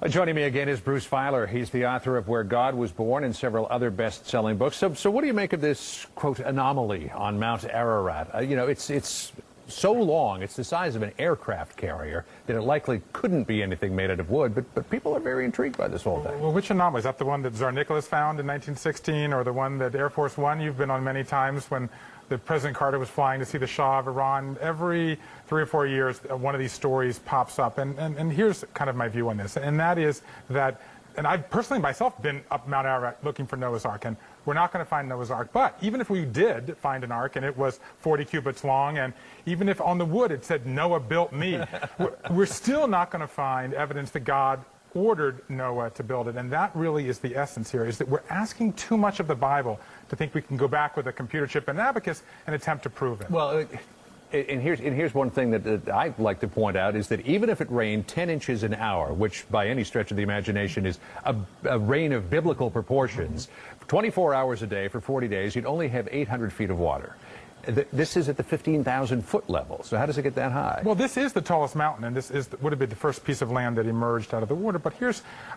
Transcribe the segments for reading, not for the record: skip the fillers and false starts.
Joining me again is Bruce Feiler. He's the author of Where God Was Born and several other best-selling books. So what do you make of this, quote, anomaly on Mount Ararat? It's so long, it's the size of an aircraft carrier, that it likely couldn't be anything made out of wood, but people are very intrigued by this whole thing. Well, which anomaly? Is that the one that Tsar Nicholas found in 1916, or the one that Air Force One you've been on many times when President Carter was flying to see the Shah of Iran? Every 3 or 4 years, one of these stories pops up. And here's kind of my view on this, and that is that, and I've personally myself been up Mount Ararat looking for Noah's Ark, and we're not going to find Noah's Ark. But even if we did find an ark and it was 40 cubits long, and even if on the wood it said, Noah built me, we're still not going to find evidence that God ordered Noah to build it. And that really is the essence here, is that we're asking too much of the Bible to think we can go back with a computer chip and abacus and attempt to prove it. Well, and here's one thing that I'd like to point out, is that even if it rained 10 inches an hour, which by any stretch of the imagination is a rain of biblical proportions, 24 hours a day for 40 days, you'd only have 800 feet of water. This is at the 15,000-foot level, so how does it get that high? Well, this is the tallest mountain, and this would have been the first piece of land that emerged out of the water. But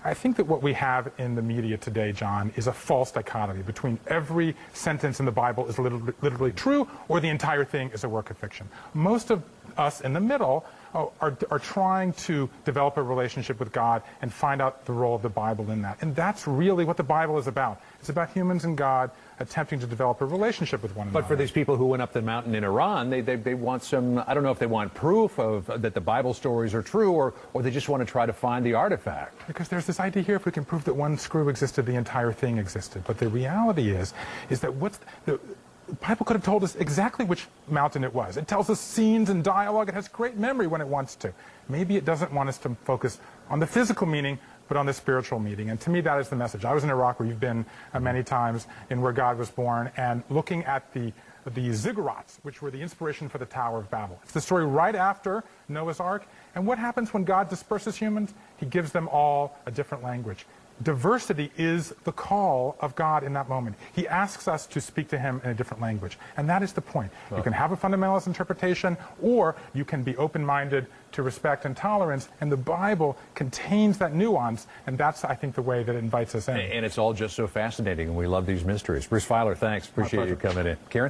I think that what we have in the media today, John, is a false dichotomy between every sentence in the Bible is literally true, or the entire thing is a work of fiction. Most of us in the middle are trying to develop a relationship with God and find out the role of the Bible in that. And that's really what the Bible is about. It's about humans and God attempting to develop a relationship with one another. But for these people who went up the mountain in Iran, they want some, I don't know if they want proof of that the Bible stories are true, or they just want to try to find the artifact. Because there's this idea here, if we can prove that one screw existed, the entire thing existed. But the reality is that the Bible could have told us exactly which mountain it was. It tells us scenes and dialogue. It has great memory when it wants to. Maybe it doesn't want us to focus on the physical meaning, but on the spiritual meaning. And to me, that is the message. I was in Iraq, where you've been many times, in Where God Was Born, and looking at the ziggurats, which were the inspiration for the Tower of Babel. It's the story right after Noah's Ark. And what happens when God disperses humans? He gives them all a different language. Diversity is the call of God in that moment. He asks us to speak to him in a different language. And that is the point. You can have a fundamentalist interpretation, or you can be open-minded to respect and tolerance. And the Bible contains that nuance. And that's, I think, the way that it invites us in. And it's all just so fascinating, and we love these mysteries. Bruce Feiler, thanks. Appreciate you coming in. Karen?